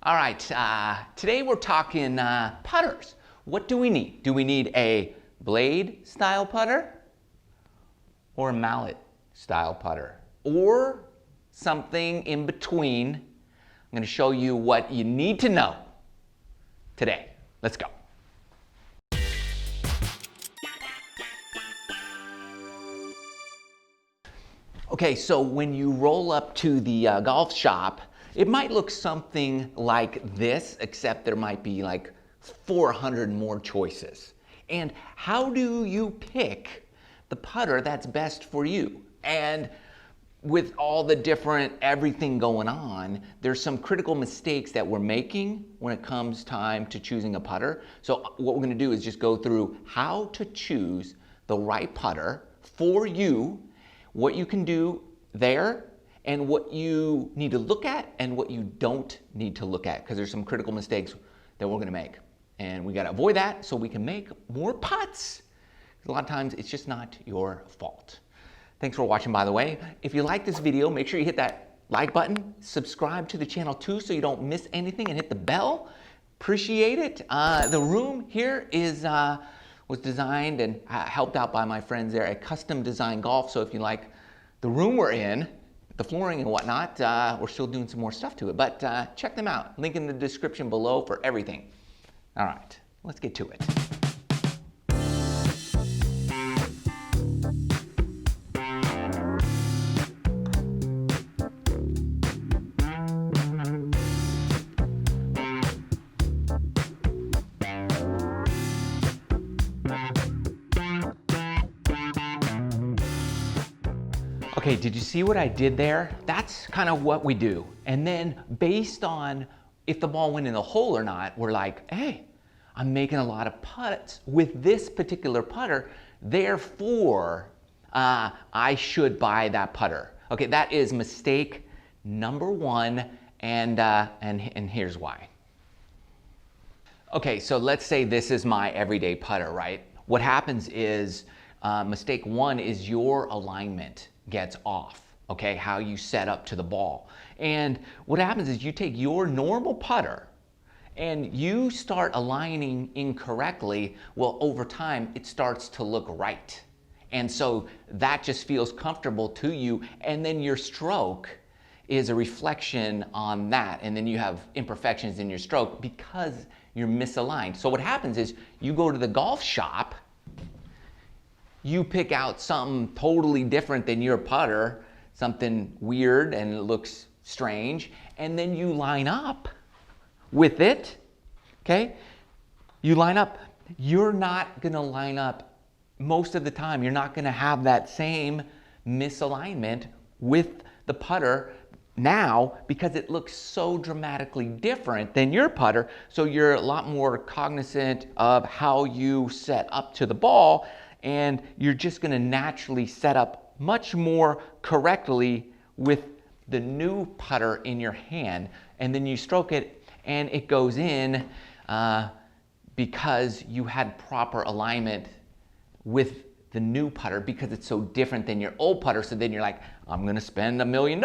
All right, today we're talking putters. What do we need? Do we need a blade style putter or a mallet style putter or something in between? I'm going to show you what you need to know today. Let's go. Okay, so when you roll up to the golf shop, it might look something like this, except there might be like 400 more choices. And how do you pick the putter that's best for you? And with all the different everything going on, there's some critical mistakes that we're making when it comes time to choosing a putter. So what we're going to do is just go through how to choose the right putter for you, what you can do there, and what you need to look at and what you don't need to look at, because there's some critical mistakes that we're going to make. And we got to avoid that so we can make more putts. A lot of times it's just not your fault. Thanks for watching, by the way. If you like this video, make sure you hit that like button, subscribe to the channel too so you don't miss anything, and hit the bell. Appreciate it. The room here was designed and helped out by my friends there at Custom Design Golf. So if you like the room we're in, the flooring and whatnot, we're still doing some more stuff to it, but check them out. Link in the description below for everything. All right, let's get to it. Okay, did you see what I did there? That's kind of what we do. And then based on if the ball went in the hole or not, we're like, hey, I'm making a lot of putts with this particular putter, therefore I should buy that putter. Okay, that is mistake number one, and here's why. Okay, so let's say this is my everyday putter, right? What happens is mistake one is your alignment gets off, okay, how you set up to the ball. And what happens is you take your normal putter and you start aligning incorrectly. Well, over time, it starts to look right. And so that just feels comfortable to you. And then your stroke is a reflection on that. And then you have imperfections in your stroke because you're misaligned. So what happens is you go to the golf shop, you pick out something totally different than your putter, something weird and it looks strange, and then you line up with it, okay? You line up. You're not gonna line up most of the time. You're not gonna have that same misalignment with the putter now because it looks so dramatically different than your putter. So you're a lot more cognizant of how you set up to the ball, and you're just going to naturally set up much more correctly with the new putter in your hand. And then you stroke it and it goes in because you had proper alignment with the new putter because it's so different than your old putter. So then you're like, I'm going to spend $1 million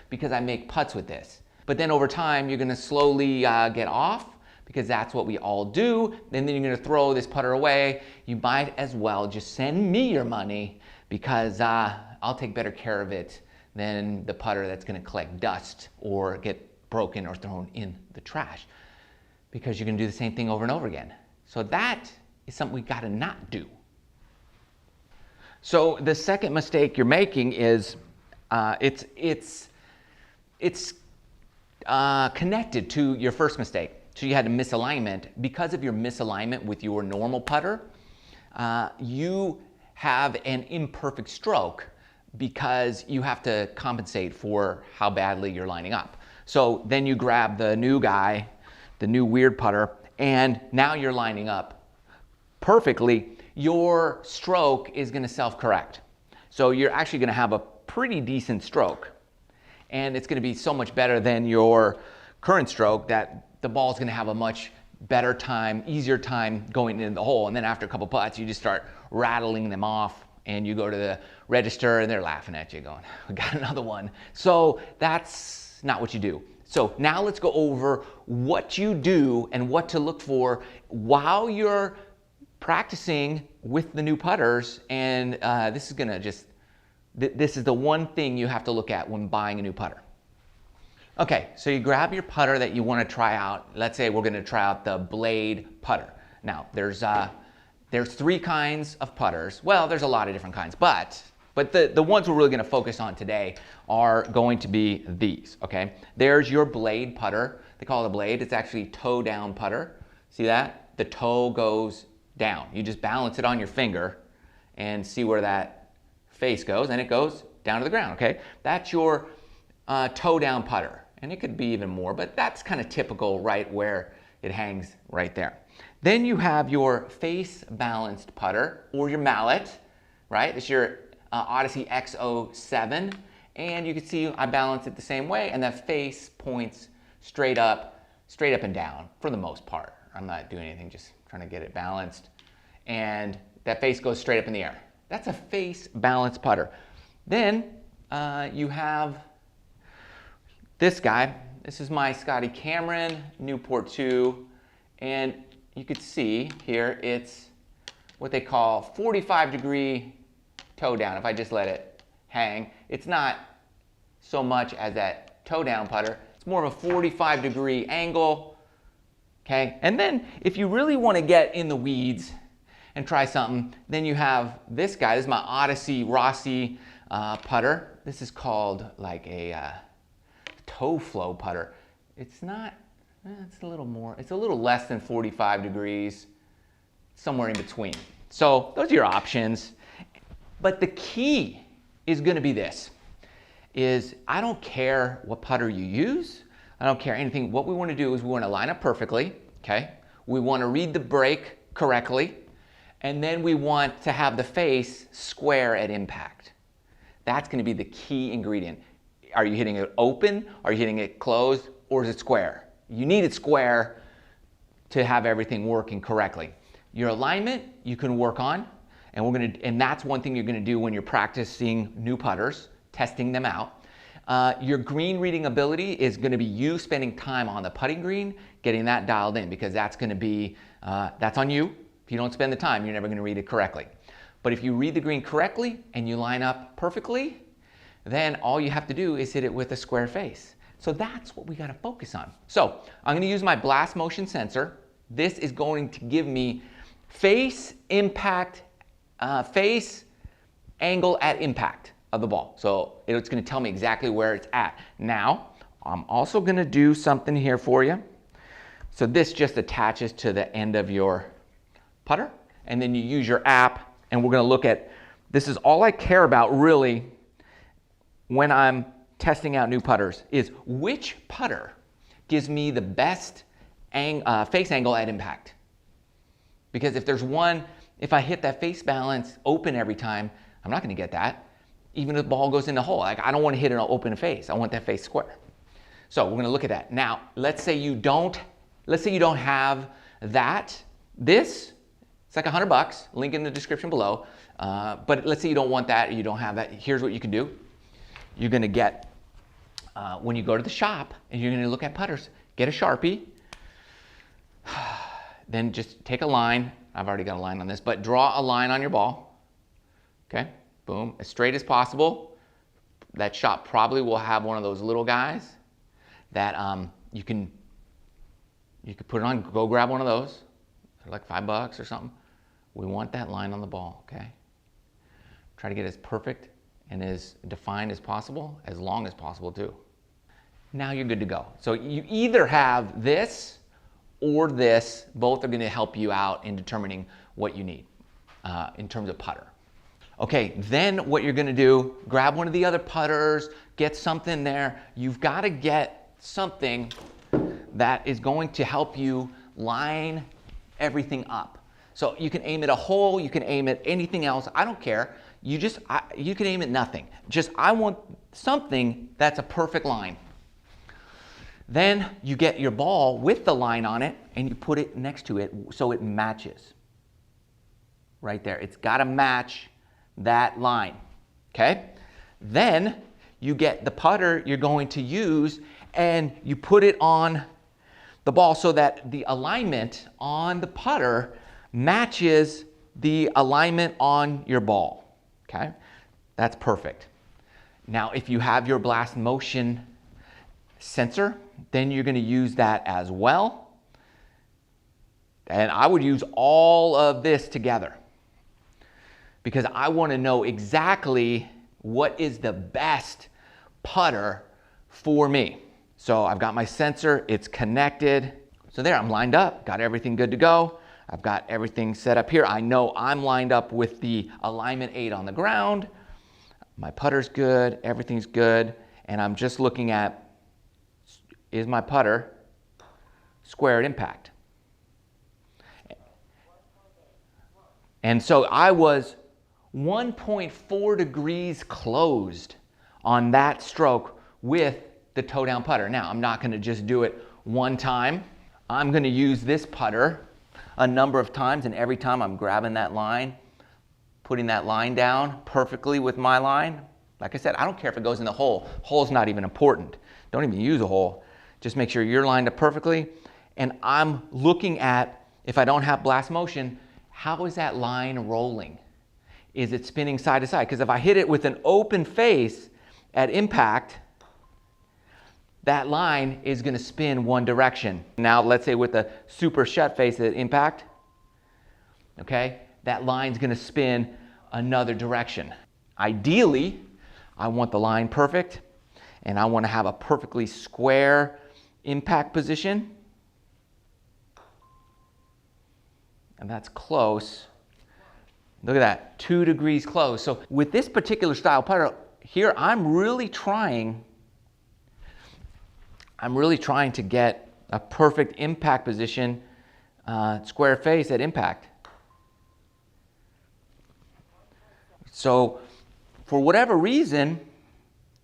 because I make putts with this. But then over time, you're going to slowly get off, because that's what we all do. And then you're gonna throw this putter away. You might as well just send me your money because I'll take better care of it than the putter that's gonna collect dust or get broken or thrown in the trash, because you're gonna do the same thing over and over again. So that is something we gotta not do. So the second mistake you're making is it's connected to your first mistake. So you had a misalignment. Because of your misalignment with your normal putter, you have an imperfect stroke because you have to compensate for how badly you're lining up. So then you grab the new guy, the new weird putter, and now you're lining up perfectly. Your stroke is going to self-correct. So you're actually going to have a pretty decent stroke. And it's going to be so much better than your current stroke that the ball's going to have a much better time, easier time going in the hole. And then after a couple putts, you just start rattling them off and you go to the register and they're laughing at you going, we got another one. So that's not what you do. So now let's go over what you do and what to look for while you're practicing with the new putters. And this is the one thing you have to look at when buying a new putter. Okay, so you grab your putter that you want to try out. Let's say we're going to try out the blade putter. Now, there's 3 kinds of putters. Well, there's a lot of different kinds, but the ones we're really going to focus on today are going to be these, okay? There's your blade putter. They call it a blade. It's actually toe down putter. See that? The toe goes down. You just balance it on your finger and see where that face goes, and it goes down to the ground, okay? That's your toe down putter. And it could be even more, but that's kind of typical right where it hangs right there. Then you have your face balanced putter or your mallet, right? It's your Odyssey X07, and you can see I balance it the same way, and that face points straight up and down for the most part. I'm not doing anything, just trying to get it balanced, and that face goes straight up in the air. That's a face balanced putter. Then you have this guy. This is my Scotty Cameron Newport 2, and you could see here it's what they call 45-degree toe down. If I just let it hang, it's not so much as that toe down putter. It's more of a 45-degree angle, okay? And then if you really want to get in the weeds and try something, then you have this guy. This is my Odyssey Rossie putter. This is called like a toe flow putter. It's not, it's a little more, it's a little less than 45 degrees, somewhere in between. So those are your options. But the key is going to be this, is I don't care what putter you use. I don't care anything. What we want to do is we want to line up perfectly, okay? We want to read the break correctly, and then we want to have the face square at impact. That's going to be the key ingredient. Are you hitting it open? Are you hitting it closed? Or is it square? You need it square to have everything working correctly. Your alignment you can work on, and that's one thing you're going to do when you're practicing new putters, testing them out. Your green reading ability is going to be you spending time on the putting green, getting that dialed in, because that's going to be, that's on you. If you don't spend the time, you're never going to read it correctly. But if you read the green correctly and you line up perfectly, then all you have to do is hit it with a square face. So that's what we got to focus on. So I'm going to use my blast motion sensor. This is going to give me face impact, face angle at impact of the ball. So it's going to tell me exactly where it's at. Now, I'm also going to do something here for you. So this just attaches to the end of your putter, and then you use your app, and we're going to look at, this is all I care about really when I'm testing out new putters, is which putter gives me the best face angle at impact. Because if there's one, if I hit that face balance open every time, I'm not going to get that. Even if the ball goes in the hole, like I don't want to hit an open face. I want that face square. So we're going to look at that. Now, let's say you don't have that. It's like $100. Link in the description below. But let's say you don't want that, or you don't have that. Here's what you can do. You're going to get, when you go to the shop and you're going to look at putters, get a Sharpie. Then just take a line. I've already got a line on this, but draw a line on your ball. Okay, boom, as straight as possible. That shop probably will have one of those little guys that you could put it on. Go grab one of those. They're like $5 or something. We want that line on the ball. Okay. Try to get as perfect and as defined as possible, as long as possible too. Now you're good to go. So you either have this or this. Both are going to help you out in determining what you need in terms of putter. Okay, then what you're going to do, grab one of the other putters, get something there. You've got to get something that is going to help you line everything up. So you can aim at a hole, you can aim at anything else. I don't care. You can aim at nothing. Just, I want something that's a perfect line. Then you get your ball with the line on it and you put it next to it so it matches. Right there. It's got to match that line. Okay? Then you get the putter you're going to use and you put it on the ball so that the alignment on the putter matches the alignment on your ball, okay? That's perfect. Now, if you have your blast motion sensor, then you're gonna use that as well. And I would use all of this together because I wanna know exactly what is the best putter for me. So I've got my sensor, it's connected. So there, I'm lined up, got everything good to go. I've got everything set up here. I know I'm lined up with the alignment aid on the ground. My putter's good, everything's good. And I'm just looking at, is my putter square at impact? And so I was 1.4 degrees closed on that stroke with the toe down putter. Now, I'm not gonna just do it one time. I'm gonna use this putter a number of times, and every time I'm grabbing that line, putting that line down perfectly with my line. Like I said, I don't care if it goes in the hole. Hole's not even important. Don't even use a hole. Just make sure you're lined up perfectly. And I'm looking at, if I don't have blast motion, how is that line rolling? Is it spinning side to side? Because if I hit it with an open face at impact, that line is gonna spin one direction. Now, let's say with a super shut face at impact, okay, that line's gonna spin another direction. Ideally, I want the line perfect, and I wanna have a perfectly square impact position. And that's close. Look at that, 2 degrees close. So with this particular style putter here, I'm really trying to get a perfect impact position, square face at impact. So for whatever reason,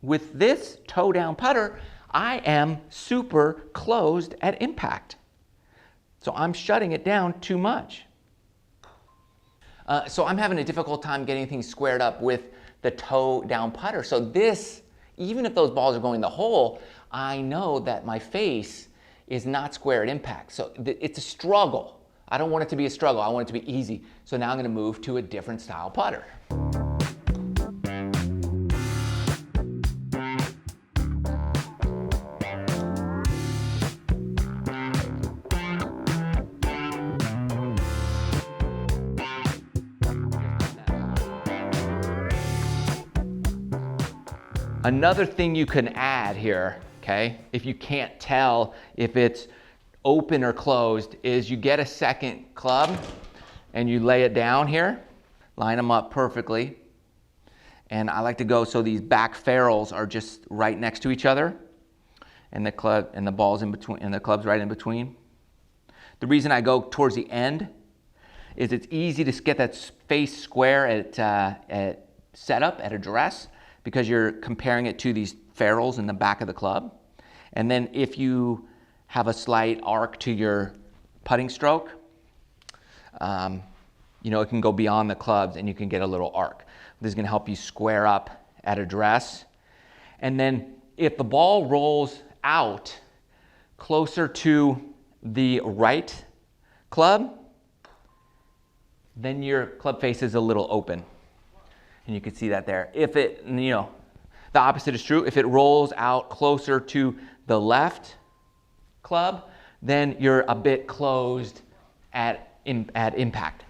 with this toe down putter, I am super closed at impact. So I'm shutting it down too much. So I'm having a difficult time getting things squared up with the toe down putter. So this, even if those balls are going in the hole, I know that my face is not square at impact. So it's a struggle. I don't want it to be a struggle. I want it to be easy. So now I'm going to move to a different style putter. Another thing you can add here, okay, if you can't tell if it's open or closed, is you get a second club and you lay it down here, line them up perfectly. And I like to go so these back ferrules are just right next to each other, and the club and the ball's in between, and the club's right in between. The reason I go towards the end is it's easy to get that face square at setup, at address, because you're comparing it to these ferrules in the back of the club. And then if you have a slight arc to your putting stroke, you know, it can go beyond the clubs and you can get a little arc. This is gonna help you square up at address. And then if the ball rolls out closer to the right club, then your club face is a little open. And you can see that there. If it, you know, the opposite is true. If it rolls out closer to the left club, then you're a bit closed at impact.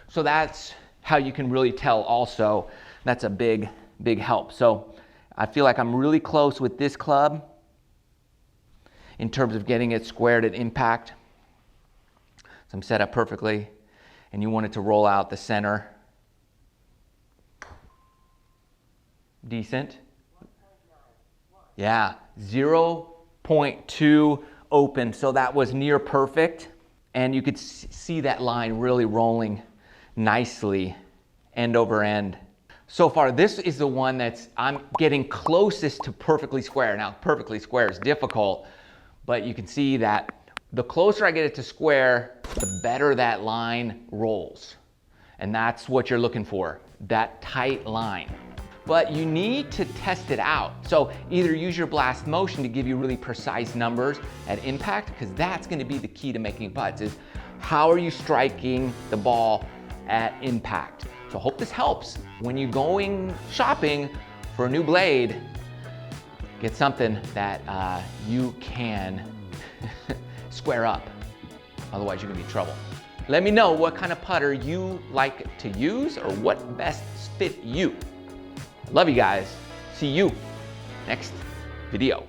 So that's how you can really tell also. That's a big, big help. So I feel like I'm really close with this club in terms of getting it squared at impact. So I'm set up perfectly, and you want it to roll out the center. Decent. Yeah, 0.2 open, so that was near perfect. And you could see that line really rolling nicely, end over end. So far, this is the one I'm getting closest to perfectly square. Now, perfectly square is difficult, but you can see that the closer I get it to square, the better that line rolls. And that's what you're looking for, that tight line. but you need to test it out. So either use your blast motion to give you really precise numbers at impact, because that's going to be the key to making putts, is how are you striking the ball at impact. So I hope this helps. When you're going shopping for a new blade, get something that you can square up. Otherwise, you're gonna be in trouble. Let me know what kind of putter you like to use or what best fit you. Love you guys. See you next video.